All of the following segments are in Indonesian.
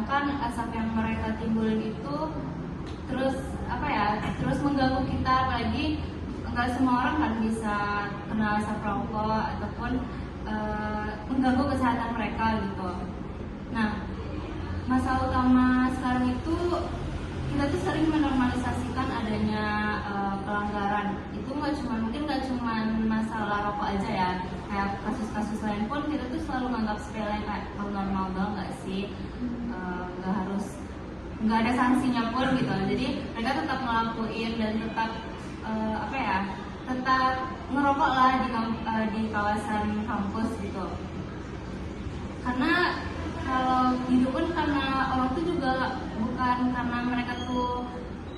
sedangkan asap yang mereka timbulin itu terus terus mengganggu kita, apalagi nggak semua orang kan bisa kena asap rokok ataupun mengganggu kesehatan mereka gitu. Nah, masalah utama sekarang itu kita tuh sering menormalisasikan adanya pelanggaran. Itu mungkin nggak cuma masalah rokok aja ya, kayak kasus-kasus lain pun kita tuh selalu menganggap sepele, kayak normal banget nggak sih, nggak ada sanksinya pun gitu. Jadi mereka tetap ngelakuin dan tetap tetap ngerokok lah di kawasan kampus gitu. Karena kalau hidup pun karena orang tuh juga bukan karena mereka tuh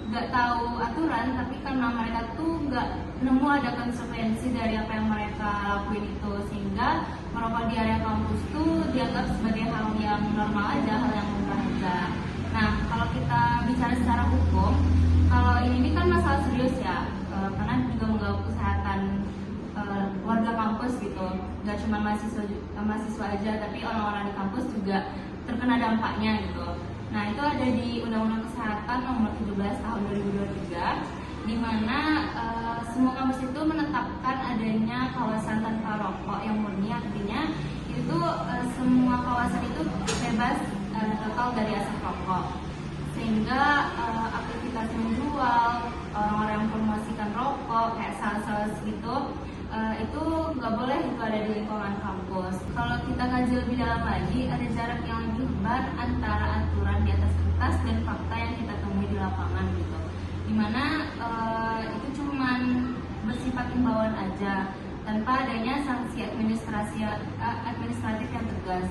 nggak tahu aturan, tapi karena mereka tuh nggak nemu ada konsekuensi dari apa yang mereka lakuin itu, sehingga merokok di area kampus tuh dianggap sebagai hal yang normal aja, hal yang mudah aja. Nah, kalau kita bicara secara hukum, kalau ini kan masalah serius ya, karena juga mengganggu kesehatan warga kampus gitu. Nggak cuma mahasiswa aja, tapi orang-orang di kampus juga terkena dampaknya gitu. Nah, itu ada di Undang-Undang Kesehatan Nomor 17 Tahun 2023, di mana semua kampus itu menetapkan adanya kawasan tanpa rokok yang murni, artinya itu semua kawasan itu bebas total dari asap rokok, sehingga aktivitas menjual, orang-orang yang promosikan rokok kayak sales gitu itu nggak boleh itu ada di lingkungan kampus. Kalau kita kaji lebih dalam lagi, ada jarak yang lebih lebar antara aturan di atas kertas dan fakta yang kita temui di lapangan gitu, dimana itu cuman bersifat imbauan aja tanpa adanya sanksi administratif yang tegas.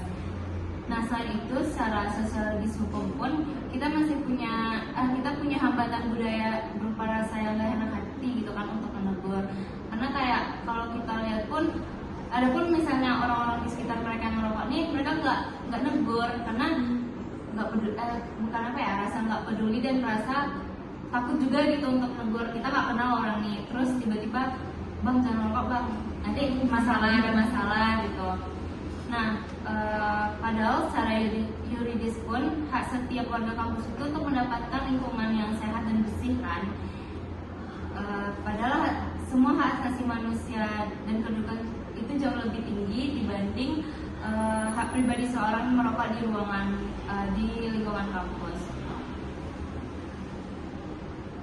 Nah, selain itu secara sosiologis hukum pun kita masih punya hambatan budaya berupa rasa yang gak enak hati gitu kan untuk menegur. Karena kayak kalau kita lihat pun ada pun misalnya orang-orang di sekitar mereka yang merokok nih, mereka nggak negur karena nggak peduli, rasa nggak peduli dan rasa takut juga gitu untuk negur. Kita nggak kenal orang nih, terus tiba-tiba bang jangan rokok bang, nanti ada masalah gitu. Nah, padahal secara yuridis pun hak setiap warga kampus itu untuk mendapatkan lingkungan yang sehat dan bersih kan. Padahal semua hak asasi manusia dan kedudukan itu jauh lebih tinggi dibanding hak pribadi seorang merokok di ruangan di lingkungan kampus.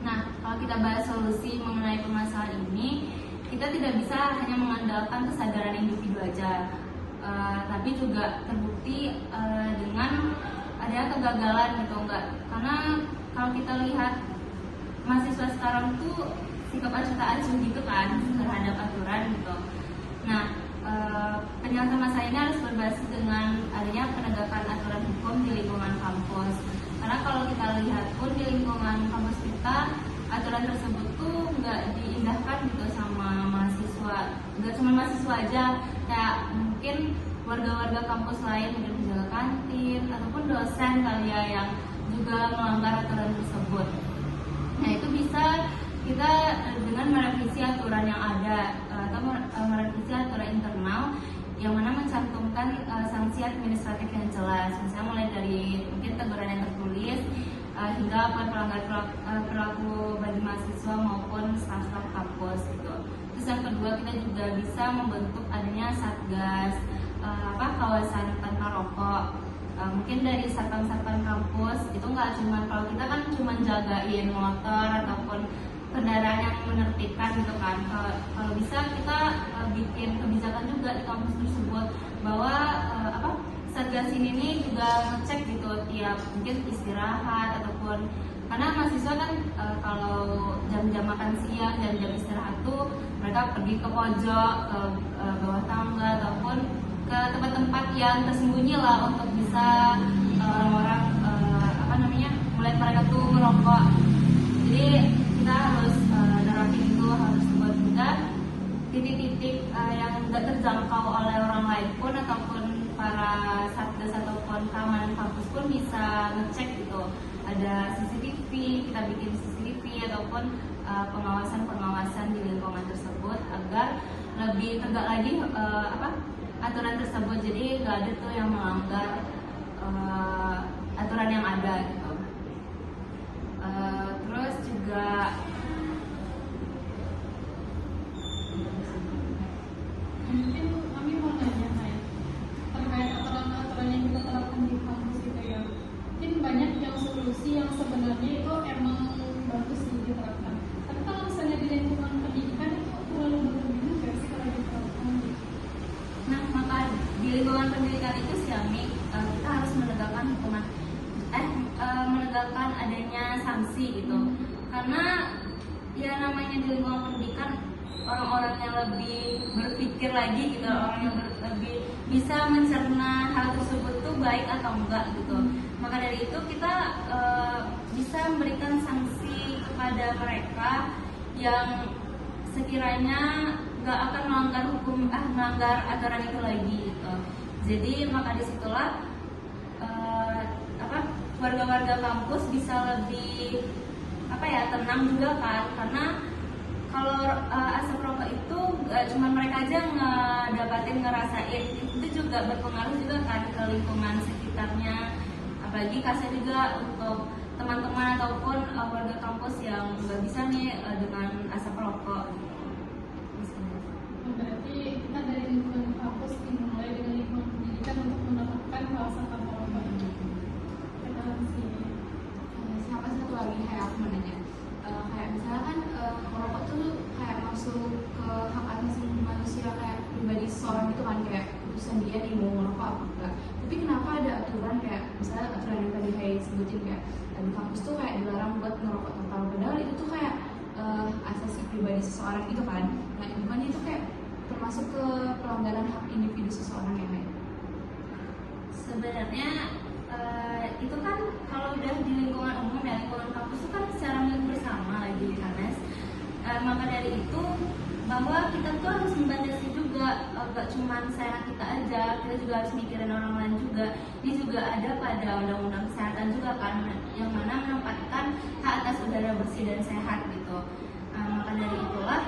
Nah, kalau kita bahas solusi mengenai permasalahan ini, kita tidak bisa hanya mengandalkan kesadaran individu aja. Tapi juga terbukti dengan adanya kegagalan gitu, karena kalau kita lihat mahasiswa sekarang tuh sikap acuh gitu kan terhadap aturan gitu. Nah, penyelesaian masalah ini harus berbasis dengan adanya penegakan aturan hukum di lingkungan kampus. Karena kalau kita lihat pun di lingkungan kampus kita, aturan tersebut tuh nggak diindahkan gitu sama mahasiswa. Nggak cuma mahasiswa aja, kayak mungkin warga-warga kampus lain, mungkin penjaga kantin ataupun dosen kali ya yang juga melanggar aturan tersebut. Nah, itu bisa kita dengan merevisi aturan yang ada atau merevisi aturan internal yang mana mencantumkan sanksi administratif yang jelas, misalnya mulai dari mungkin teguran yang tertulis hingga pelanggar perilaku bagi mahasiswa maupun staf-staf kampus gitu. Terus yang kedua, kita juga bisa membentuk adanya satgas kawasan tanpa rokok. Mungkin dari satpam kampus itu nggak cuma, kalau kita kan cuma jagain motor ataupun kendaraan yang menertibkan gitu kan. Kalau bisa kita bikin kebijakan juga di kampus tersebut bahwa satgas ini juga ngecek gitu tiap mungkin istirahat ataupun, karena mahasiswa kan kalau jam-jam makan siang, jam-jam istirahat tuh mereka pergi ke pojok, ke bawah tangga ataupun ke tempat-tempat yang tersembunyi lah untuk bisa orang-orang melihat mereka tuh merokok. Jadi kita harus nerapin itu, harus buat juga titik-titik yang tidak terjangkau oleh orang lain pun ataupun para satgas ataupun keamanan kampus pun bisa ngecek gitu. Ada CCTV, kita bikin CCTV ataupun pengawasan di lingkungan tersebut agar lebih tegak lagi aturan tersebut. Jadi nggak ada tuh yang melanggar aturan yang ada gitu. Terus juga mungkin kami mau nanya terkait aturan-aturan yang kita terapkan di kampus gitu ya. Mungkin banyak yang solusi yang sebenarnya itu emang bagus sih diterapkan. Tapi kalau misalnya di lingkungan pendidikan itu terlalu berlebihan nggak sih kalau diterapkan gitu? Nah, maka di lingkungan pendidikan itu sih kita harus menegakkan hukuman, menegakkan adanya sanksi gitu. Karena ya namanya di lingkungan pendidikan orang-orang yang lebih berpikir lagi gitu, orang yang lebih bisa mencerna hal tersebut tuh baik atau enggak gitu. Maka dari itu kita bisa memberikan sanksi kepada mereka yang sekiranya nggak akan melanggar aturan itu lagi gitu. Jadi maka disitulah warga-warga kampus bisa lebih tenang juga kan, karena kalau asap rokok itu gak cuma mereka aja ngerasain, itu juga berpengaruh juga kan ke lingkungan sekitarnya, apalagi kasih juga untuk teman-teman ataupun warga kampus yang nggak bisa nih dengan asap rokok. Berarti kita dari lingkungan kampus dimulai dengan lingkungan pendidikan untuk menerapkan bahasa tanpa rokok. Kita sih. Sama satu lagi kayak aku mau nanya, kayak misalnya kan merokok tuh kayak masuk ke hak asasi manusia kayak pribadi seseorang gitu kan, kayak keputusan dia nih mau merokok apa enggak. Tapi kenapa ada aturan kayak misalnya aturan yang tadi kayak sebutin kayak di kampus tuh kayak dilarang buat ngerokok total, padahal itu tuh kayak asasi pribadi seseorang gitu kan. Nah, bukannya itu kayak termasuk ke pelanggaran hak individu seseorang ya kayak? Sebenarnya itu kan kalau udah di lingkungan umum ya, lingkungan kampus itu kan secara milik bersama lagi di Hanes. Maka dari itu bahwa kita tuh harus membatasi juga, gak cuma sayang kita aja, kita juga harus mikirin orang lain juga. Ini juga ada pada undang-undang kesehatan juga kan, yang mana menempatkan hak atas udara bersih dan sehat gitu. Maka dari itulah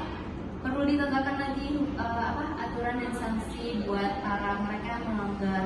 perlu ditegakkan lagi aturan dan sanksi buat para mereka yang melanggar.